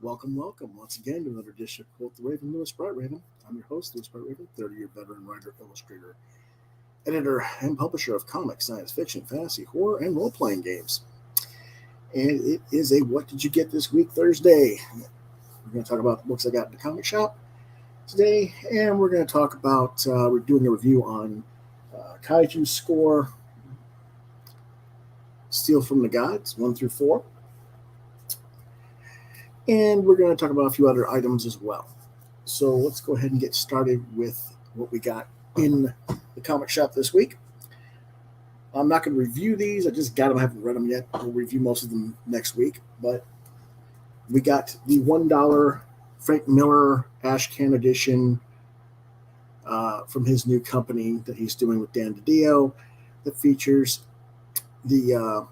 Welcome once again to another edition of Quoth the Raven, Lewis Bright Raven. I'm your host, Lewis Bright Raven, 30-year veteran writer, illustrator, editor, and publisher of comics, science fiction, fantasy, horror, and role-playing games. And it is a What Did You Get This Week Thursday. We're going to talk about the books I got in the comic shop today, and we're going to talk about, we're doing a review on Kaiju Score, Steal from the Gods, 1 through 4. And we're going to talk about a few other items as well. So let's go ahead and get started with what we got in the comic shop this week. I'm not going to review these. I just got them. I haven't read them yet. We'll review most of them next week. But we got the $1 Frank Miller ASHCAN edition from his new company that he's doing with Dan DiDio that features the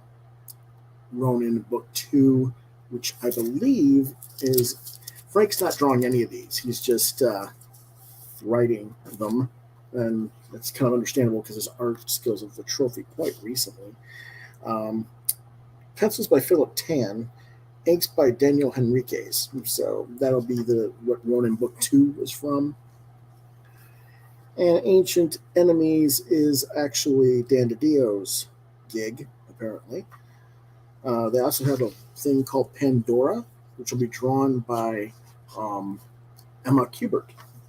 Ronin Book 2, which I believe is, Frank's not drawing any of these. He's just writing them, and that's kind of understandable because his art skills of the trophy quite recently. Pencils by Philip Tan, inks by Daniel Henriquez. So that'll be what Ronin Book 2 is from. And Ancient Enemies is actually Dan DiDio's gig, apparently. They also have a thing called Pandora, which will be drawn by Emma Kubert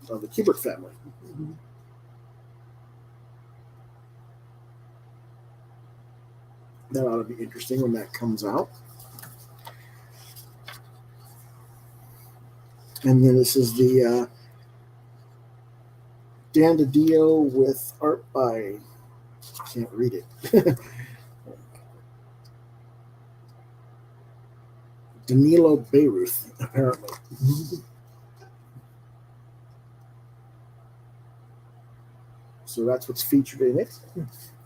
of the Kubert family. That ought to be interesting when that comes out. And then this is the Dan DiDio with art by, I can't read it. Danilo Beyruth, apparently. So that's what's featured in it.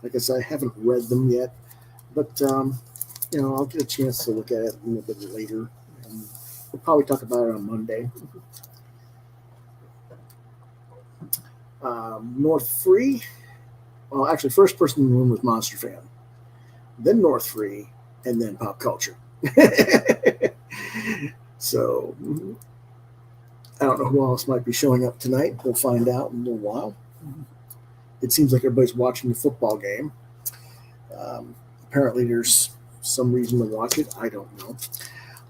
Like I said, I haven't read them yet, but I'll get a chance to look at it a little bit later. And we'll probably talk about it on Monday. North Free. Well, actually, first person in the room was Monster Fan, then North Free, and then Pop Culture. So I don't know who else might be showing up tonight. We'll find out in a little while. It seems like everybody's watching the football game. Apparently there's some reason to watch it. I don't know.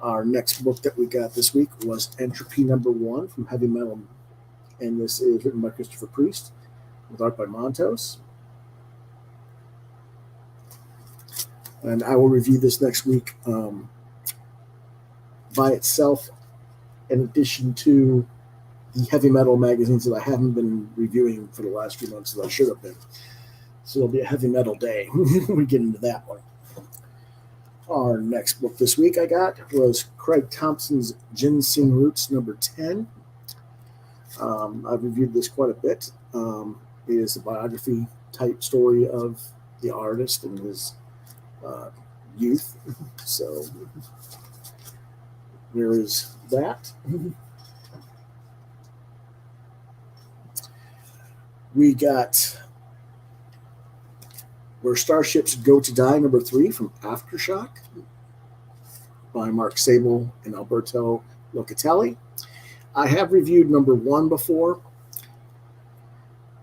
Our next book that we got this week was Entropy #1 from Heavy Metal, and this is written by Christopher Priest with art by Montos. And I will review this next week by itself, in addition to the heavy metal magazines that I haven't been reviewing for the last few months that I should have been. So it'll be a heavy metal day when we get into that one. Our next book this week I got was Craig Thompson's Ginseng Roots #10. I've reviewed this quite a bit. It is a biography type story of the artist and his youth. So there is that. We got Where Starships Go to Die #3 from Aftershock by Mark Sable and Alberto Locatelli. I have reviewed #1 before,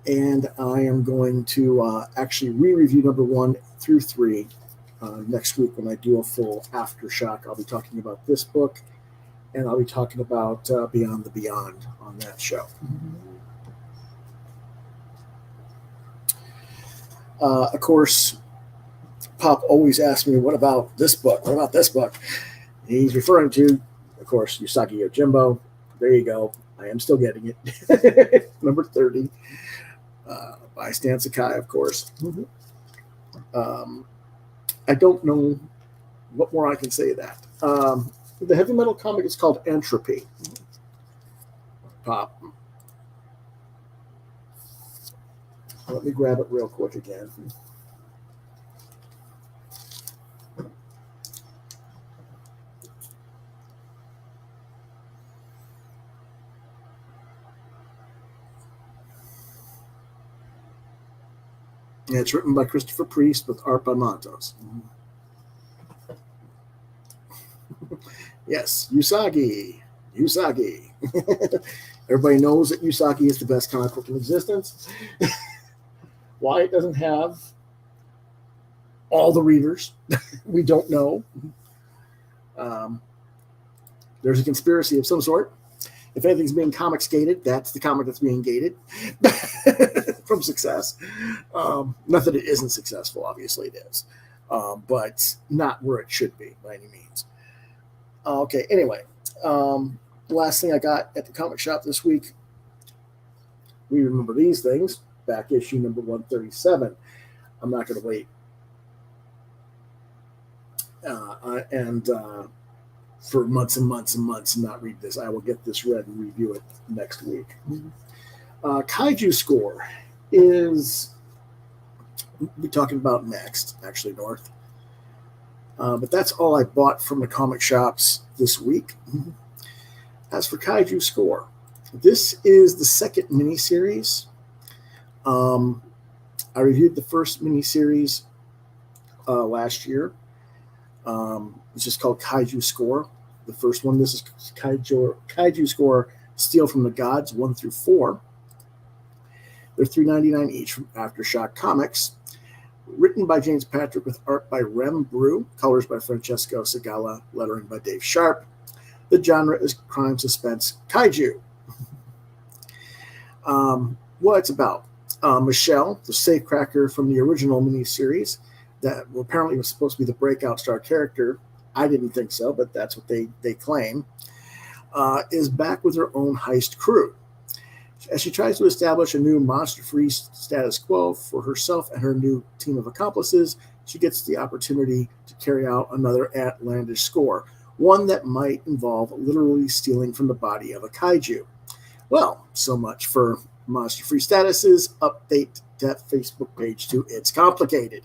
and I am going to actually re-review #1 through 3 next week when I do a full Aftershock. I'll be talking about this book, and I'll be talking about Beyond the Beyond on that show. Of course, Pop always asks me, what about this book? What about this book? He's referring to, of course, Usagi Yojimbo. There you go. I am still getting it. #30 by Stan Sakai, of course. I don't know what more I can say of that. The heavy metal comic is called Entropy. Pop. Let me grab it real quick again. Yeah, it's written by Christopher Priest with art by Montos. Yes, Usagi. Usagi. Everybody knows that Usagi is the best comic book in existence. Why it doesn't have all the readers, we don't know. There's a conspiracy of some sort. If anything's being comics gated, that's the comic that's being gated from success. Not that it isn't successful, obviously it is, but not where it should be by any means. Okay, anyway, the last thing I got at the comic shop this week, we remember these things, back issue number 137. I'm not going to wait. For months and months and months and not read this. I will get this read and review it next week. Kaiju score is we'll be talking about next, actually, North. But that's all I bought from the comic shops this week. As for Kaiju score, this is the second miniseries. I reviewed the first miniseries last year. It's just called Kaiju Score. The first one, this is Kaiju Score, Steal from the Gods, 1 through 4. They're $3.99 each from Aftershock Comics. Written by James Patrick with art by Rem Brew, colors by Francesco Segala, lettering by Dave Sharp. The genre is crime suspense kaiju. What it's about. Michelle, the safecracker from the original miniseries, that apparently was supposed to be the breakout star character. I didn't think so, but that's what they claim. Is back with her own heist crew. As she tries to establish a new monster-free status quo for herself and her new team of accomplices, she gets the opportunity to carry out another outlandish score, one that might involve literally stealing from the body of a kaiju. Well, so much for monster-free statuses. Update that Facebook page to It's Complicated.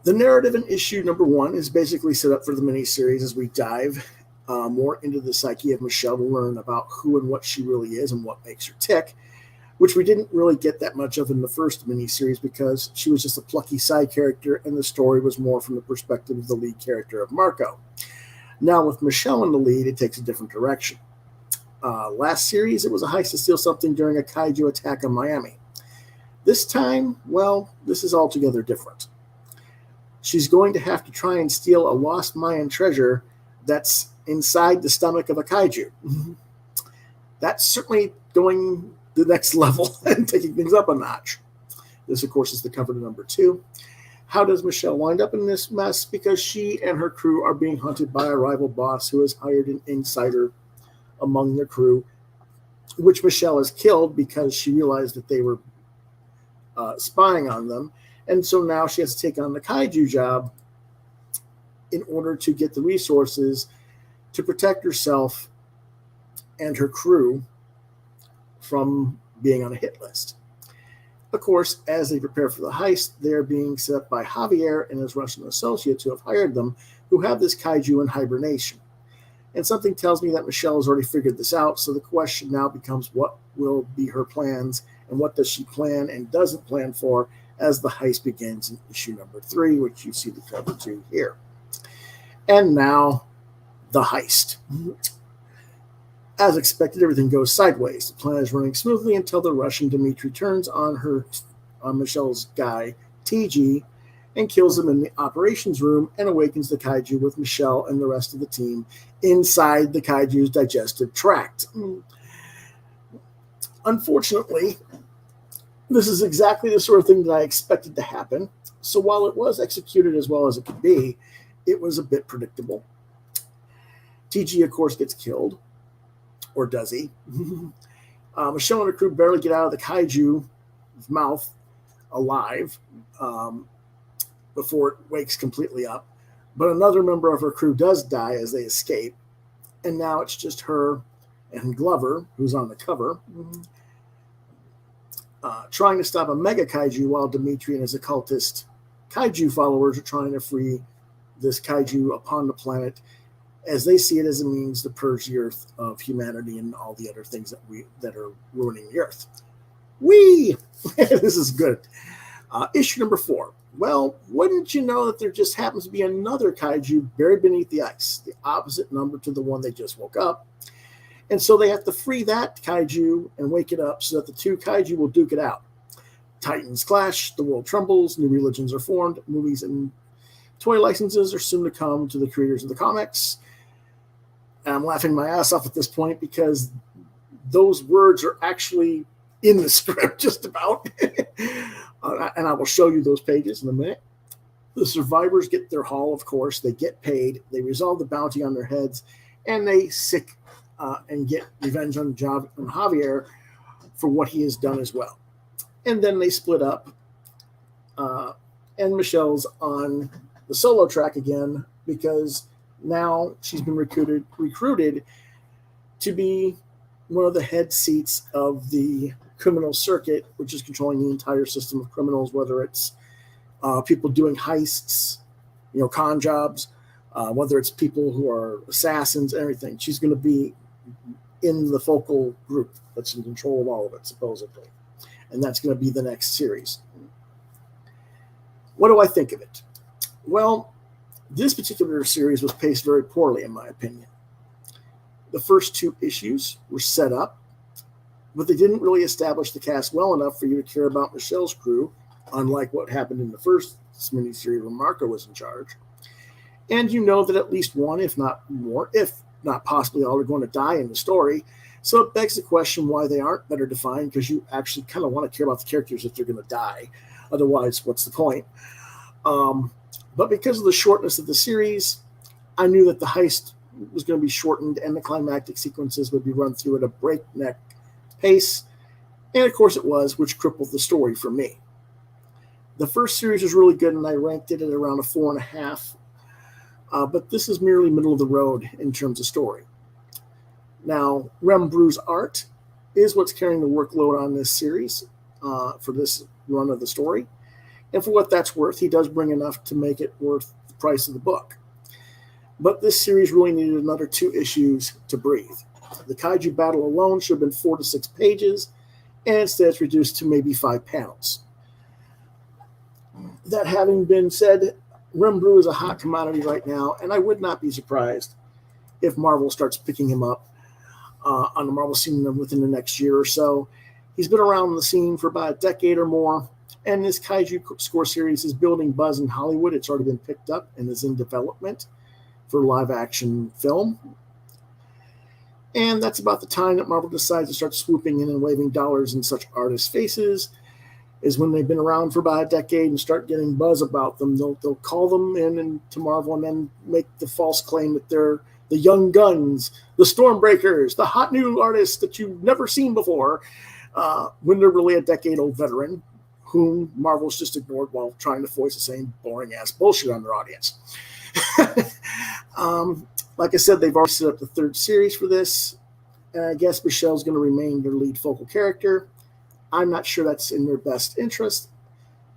The narrative in issue number 1 is basically set up for the miniseries as we dive more into the psyche of Michelle to learn about who and what she really is and what makes her tick, which we didn't really get that much of in the first miniseries because she was just a plucky side character and the story was more from the perspective of the lead character of Marco. Now with Michelle in the lead, it takes a different direction. Last series, it was a heist to steal something during a kaiju attack on Miami. This time, well, this is altogether different. She's going to have to try and steal a lost Mayan treasure that's inside the stomach of a kaiju. That's certainly going the next level and taking things up a notch. This, of course, is the cover to number 2. How does Michelle wind up in this mess? Because she and her crew are being hunted by a rival boss who has hired an insider among the crew, which Michelle has killed because she realized that they were spying on them. And so now she has to take on the kaiju job in order to get the resources to protect herself and her crew from being on a hit list. Of course, as they prepare for the heist, they're being set up by Javier and his Russian associates who have hired them, who have this kaiju in hibernation. And something tells me that Michelle has already figured this out, so the question now becomes what will be her plans and what does she plan and doesn't plan for as the heist begins in issue number 3, which you see the cover to here. And now, the heist. As expected, everything goes sideways. The plan is running smoothly until the Russian Dmitri turns on Michelle's guy, TG, and kills him in the operations room and awakens the kaiju with Michelle and the rest of the team inside the kaiju's digestive tract. Unfortunately, this is exactly the sort of thing that I expected to happen. So while it was executed as well as it could be, it was a bit predictable. TG, of course, gets killed. Or does he? Michelle and her crew barely get out of the kaiju's mouth alive before it wakes completely up. But another member of her crew does die as they escape. And now it's just her and Glover, who's on the cover, trying to stop a mega kaiju while Dmitri and his occultist kaiju followers are trying to free this kaiju upon the planet as they see it as a means to purge the earth of humanity and all the other things that are ruining the earth. Whee! This is good. Issue number 4. Well, wouldn't you know that there just happens to be another kaiju buried beneath the ice, the opposite number to the one they just woke up. And so they have to free that kaiju and wake it up so that the two kaiju will duke it out. Titans clash, the world trembles, new religions are formed, movies and toy licenses are soon to come to the creators of the comics. And I'm laughing my ass off at this point because those words are actually in the script just about. And I will show you those pages in a minute. The survivors get their haul, of course. They get paid. They resolve the bounty on their heads. And they sick and get revenge on Javier for what he has done as well. And then they split up. And Michelle's on the solo track again because now she's been recruited to be one of the head seats of the criminal circuit, which is controlling the entire system of criminals, whether it's people doing heists, con jobs, whether it's people who are assassins, everything. She's going to be in the focal group that's in control of all of it, supposedly. And that's going to be the next series. What do I think of it? Well, this particular series was paced very poorly, in my opinion. The first 2 issues were set up, but they didn't really establish the cast well enough for you to care about Michelle's crew, unlike what happened in the first miniseries when Marco was in charge. And you know that at least one, if not more, if not possibly all, are going to die in the story. So it begs the question why they aren't better defined, because you actually kind of want to care about the characters if they're going to die. Otherwise, what's the point? But because of the shortness of the series, I knew that the heist was going to be shortened and the climactic sequences would be run through at a breakneck pace. And of course it was, which crippled the story for me. The first series was really good and I ranked it at around a 4.5. But this is merely middle of the road in terms of story. Now, Rembrew's art is what's carrying the workload on this series for this run of the story. And for what that's worth, he does bring enough to make it worth the price of the book. But this series really needed another 2 issues to breathe. The kaiju battle alone should have been 4 to 6 pages, and instead it's reduced to maybe 5 panels. That having been said, Rembrew is a hot commodity right now, and I would not be surprised if Marvel starts picking him up on the Marvel scene within the next year or so. He's been around the scene for about a decade or more, and this Kaiju Score series is building buzz in Hollywood. It's already been picked up and is in development for live-action film. And that's about the time that Marvel decides to start swooping in and waving dollars in such artists' faces, is when they've been around for about a decade and start getting buzz about them. They'll call them in to Marvel and then make the false claim that they're the young guns, the Stormbreakers, the hot new artists that you've never seen before, when they're really a decade-old veteran whom Marvel's just ignored while trying to voice the same boring-ass bullshit on their audience. Like I said, they've already set up the 3rd series for this, and I guess Michelle's going to remain their lead focal character. I'm not sure that's in their best interest,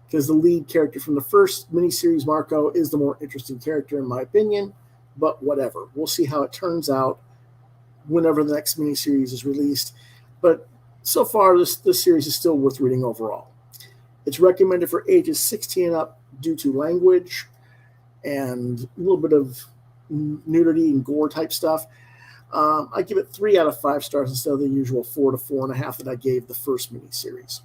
because the lead character from the first miniseries, Marco, is the more interesting character in my opinion, but whatever. We'll see how it turns out whenever the next miniseries is released. But so far, this series is still worth reading overall. It's recommended for ages 16 and up due to language and a little bit of nudity and gore type stuff. I give it 3 out of 5 stars instead of the usual 4 to 4.5 that I gave the first miniseries.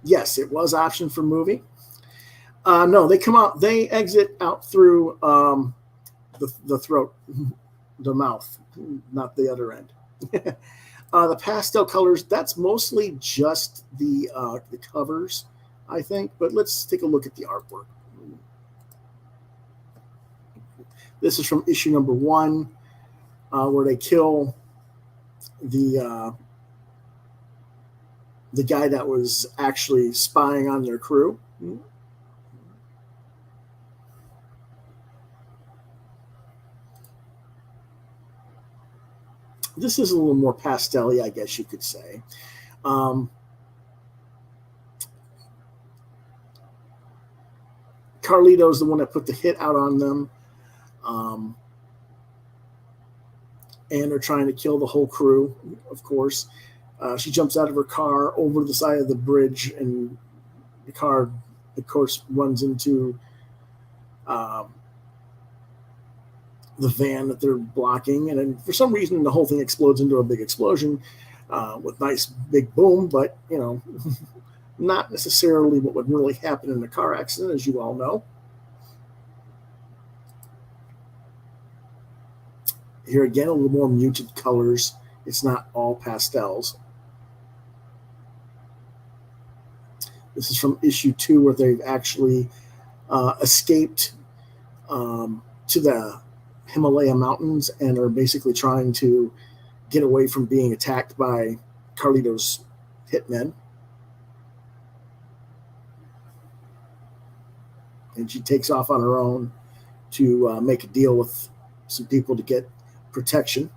Yes, it was optioned for movie. No, they exit out through the throat, the mouth, not the other end. The pastel colors, that's mostly just the covers, I think. But let's take a look at the artwork. This is from issue number 1, where they kill the guy that was actually spying on their crew. This is a little more pastel-y, I guess you could say. Carlito's the one that put the hit out on them. and they're trying to kill the whole crew, of course. She jumps out of her car over the side of the bridge, and the car, of course, runs into the van that they're blocking, and then for some reason the whole thing explodes into a big explosion with nice big boom, but not necessarily what would really happen in a car accident, as you all know. Here again, a little more muted colors. It's not all pastels. This is from issue 2, where they've actually escaped to the Himalaya mountains and are basically trying to get away from being attacked by Carlito's hitmen. And she takes off on her own to make a deal with some people to get protection.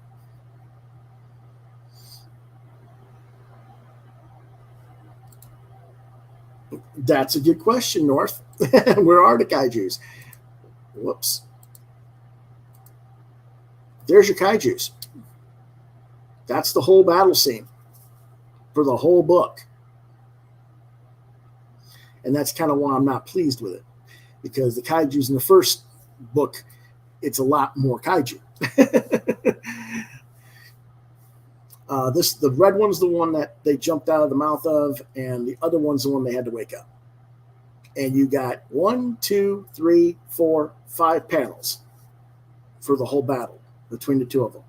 That's a good question, North. Where are the kaijus? Whoops. There's your kaijus. That's the whole battle scene for the whole book. And that's kind of why I'm not pleased with it, because the kaijus in the first book, it's a lot more kaiju. The red one's the one that they jumped out of the mouth of, and the other one's the one they had to wake up. And you got 1, 2, 3, 4, 5 panels for the whole battle between the two of them.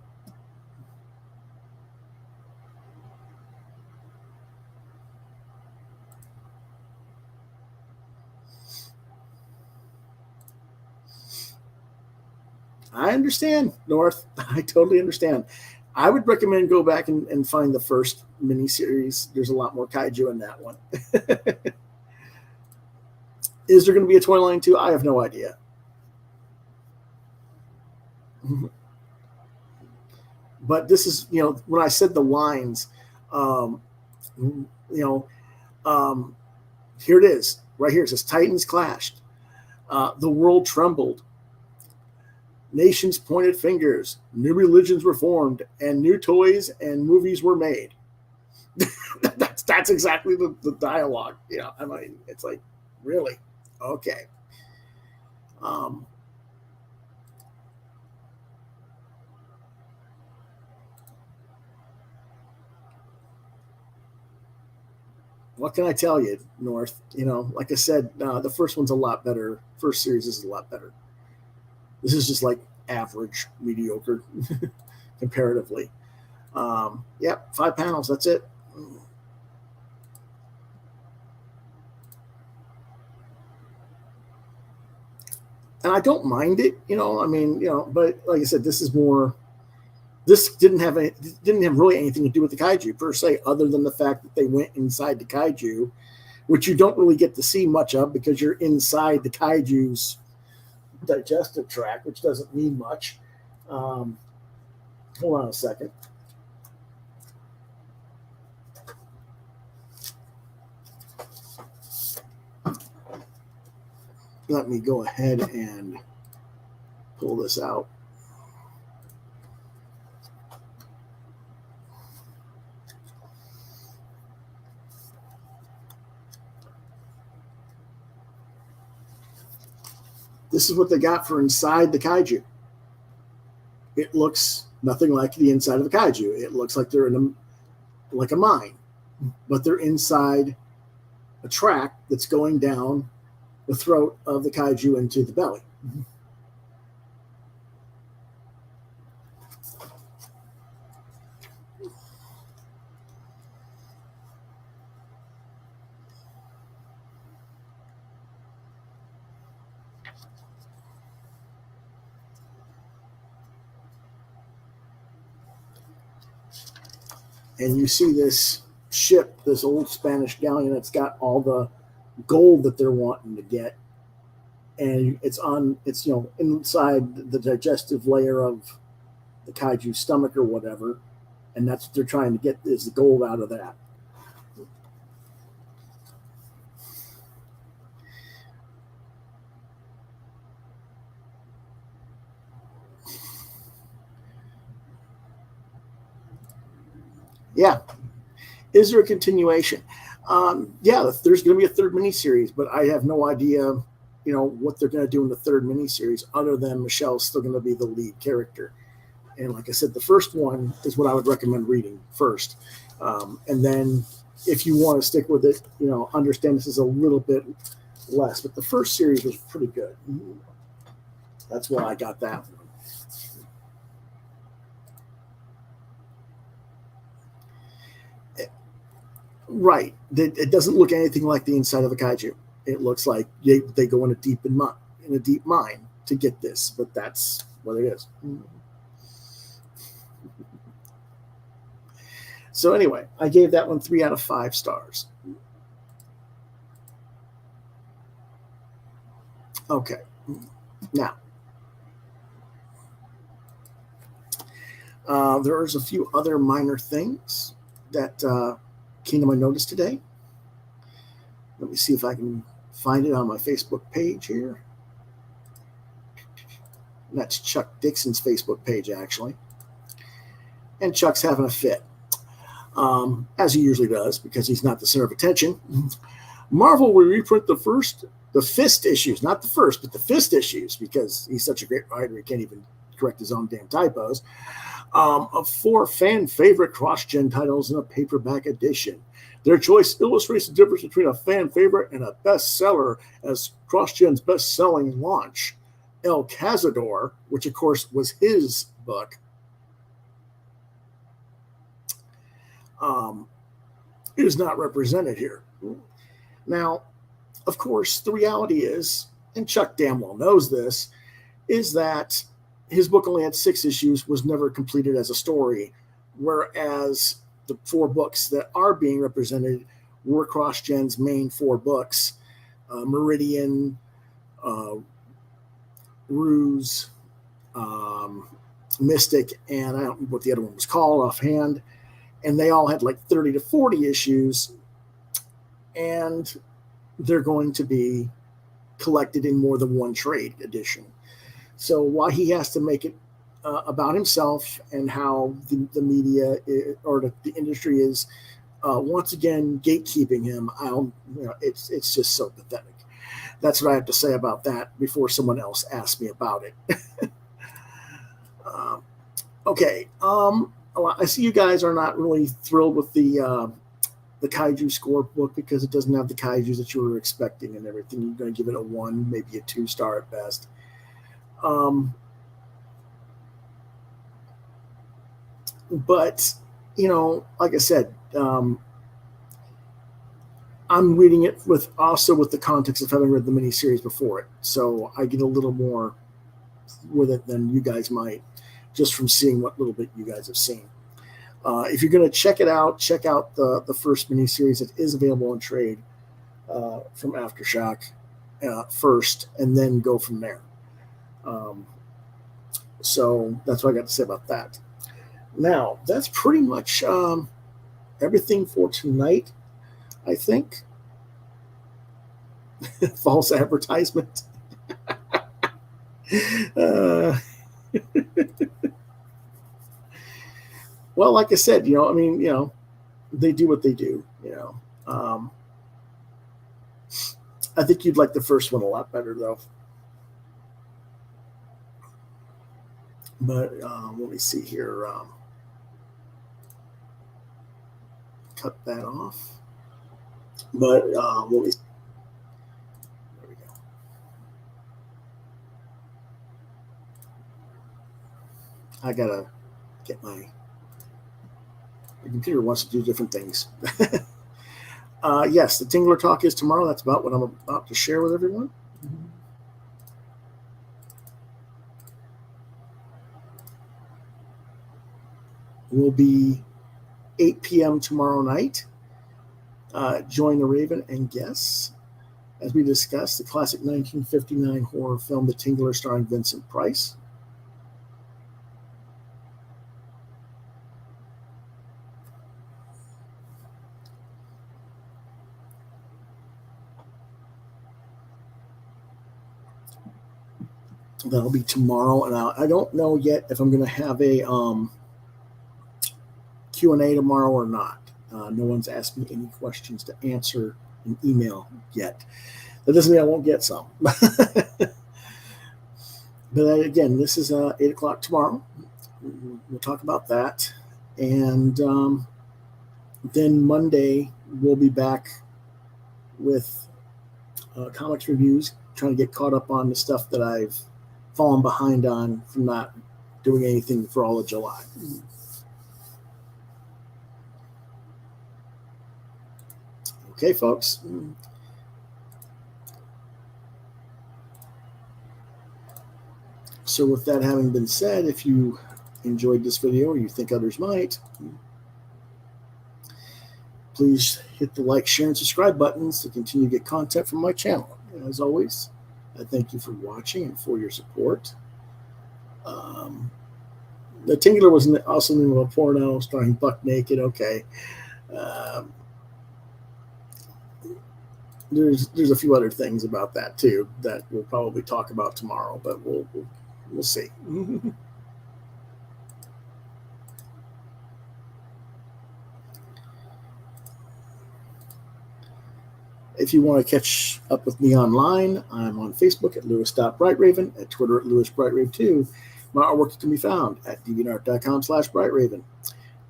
I understand, North. I totally understand. I would recommend go back and find the first miniseries. There's a lot more kaiju in that one. Is there going to be a toy line too? I have no idea. But this is, when I said the lines, here it is. Right here it says, Titans clashed. The world trembled. Nations pointed fingers. New religions were formed, and new toys and movies were made. that's exactly the dialogue. I mean, it's like, really? Okay. What can I tell you, North? Like I said, the first one's a lot better. First series is a lot better. This is just like average, mediocre, comparatively. 5 panels. That's it. And I don't mind it, but like I said, this is more. This didn't have really anything to do with the kaiju per se, other than the fact that they went inside the kaiju, which you don't really get to see much of because you're inside the kaiju's digestive tract, which doesn't mean much. Hold on a second. Let me go ahead and pull this out. This is what they got for inside the kaiju. It looks nothing like the inside of a kaiju. It looks like they're in like a mine, but they're inside a track that's going down the throat of the kaiju into the belly. And you see this ship, this old Spanish galleon that's got all the gold that they're wanting to get. And it's inside the digestive layer of the kaiju's stomach or whatever. And that's what they're trying to get, is the gold out of that. Yeah. Is there a continuation? Yeah, there's going to be a third miniseries, but I have no idea, what they're going to do in the third miniseries other than Michelle's still going to be the lead character. And like I said, the first one is what I would recommend reading first. And then if you want to stick with it, understand this is a little bit less, but the first series was pretty good. That's why I got that one. Right. It doesn't look anything like the inside of a kaiju. It looks like they go in a deep mine to get this, but that's what it is. So anyway, I gave that one 3 out of 5 stars. Okay. Now, there's a few other minor things that came to my notice today. Let me see if I can find it on my Facebook page here. That's Chuck Dixon's Facebook page, actually. And Chuck's having a fit, as he usually does, because he's not the center of attention. Marvel will reprint the Fist issues, not the first, but the Fist issues, because he's such a great writer, he can't even correct his own damn typos, of 4 fan favorite cross-gen titles in a paperback edition. Their choice illustrates the difference between a fan favorite and a bestseller, as cross-gen's best-selling launch, El Cazador, which of course was his book, is not represented here. Now, of course, the reality is, and Chuck damn well knows this, is that his book only had 6 issues, was never completed as a story, whereas the 4 books that are being represented were CrossGen's main 4 books, Meridian, Ruse, Mystic, and I don't know what the other one was called offhand, and they all had like 30 to 40 issues, and they're going to be collected in more than one trade edition. So while he has to make it about himself and how the media or the industry is once again gatekeeping him, it's just so pathetic. That's what I have to say about that before someone else asks me about it. Okay. I see you guys are not really thrilled with the Kaiju score book because it doesn't have the Kaijus that you were expecting and everything. You're going to give it a 1, maybe a 2-star at best. But, like I said, I'm reading it with the context of having read the miniseries before it. So I get a little more with it than you guys might, just from seeing what little bit you guys have seen. If you're going to check it out, check out the first miniseries. It is available in trade from Aftershock first, and then go from there. So that's what I got to say about that. Now, that's pretty much everything for tonight, I think. False advertisement. Well, like I said, they do what they do, I think you'd like the first one a lot better, though. But let me see here. Cut that off. But let me. There we go. I gotta get my computer wants to do different things. Yes, the Tingler Talk is tomorrow. That's about what I'm about to share with everyone. Will be 8 p.m. tomorrow night. Join the Raven and guess as we discuss the classic 1959 horror film The Tingler, starring Vincent Price. That'll be tomorrow, and I don't know yet if I'm going to have a Q&A tomorrow or not. No one's asked me any questions to answer in email yet. That doesn't mean I won't get some. But again, this is 8 o'clock tomorrow. We'll talk about that. And then Monday, we'll be back with comics reviews, trying to get caught up on the stuff that I've fallen behind on from not doing anything for all of July. Okay, folks. So with that having been said, if you enjoyed this video or you think others might, please hit the like, share, and subscribe buttons to continue to get content from my channel. And as always, I thank you for watching and for your support. The Tingler was also the name of a porno starring Buck Naked. Okay. There's a few other things about that too that we'll probably talk about tomorrow, but we'll see. If you want to catch up with me online, I'm on Facebook at Lewis.BrightRaven, at Twitter at LewisBrightRave2. My artwork can be found at deviantart.com/BrightRaven.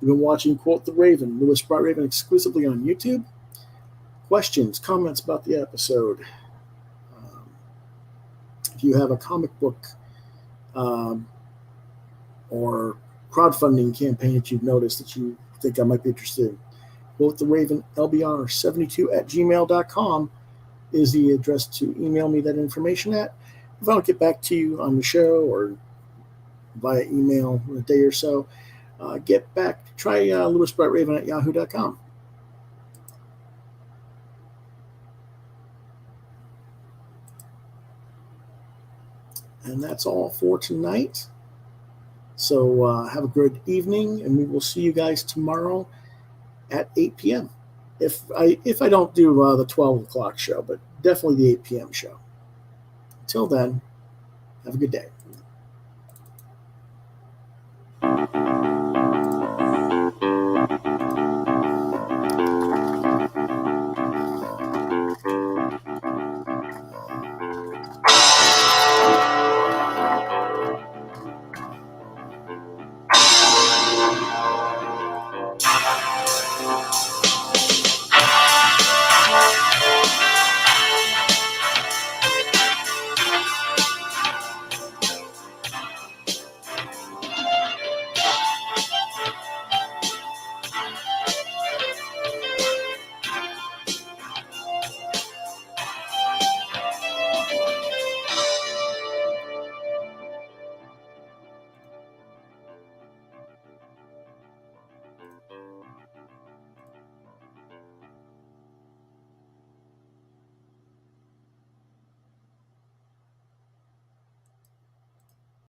You've been watching Quoth the Raven, Lewis Brightraven, exclusively on YouTube. Questions, comments about the episode. If you have a comic book or crowdfunding campaign that you've noticed that you think I might be interested in, Quoth the Raven LBR72@gmail.com is the address to email me that information at. If I don't get back to you on the show or via email in a day or so, get back. Try lewisbrightraven@yahoo.com. And that's all for tonight. So have a good evening, and we will see you guys tomorrow at 8 p.m. If I don't do the 12 o'clock show, but definitely the 8 p.m. show. Until then, have a good day.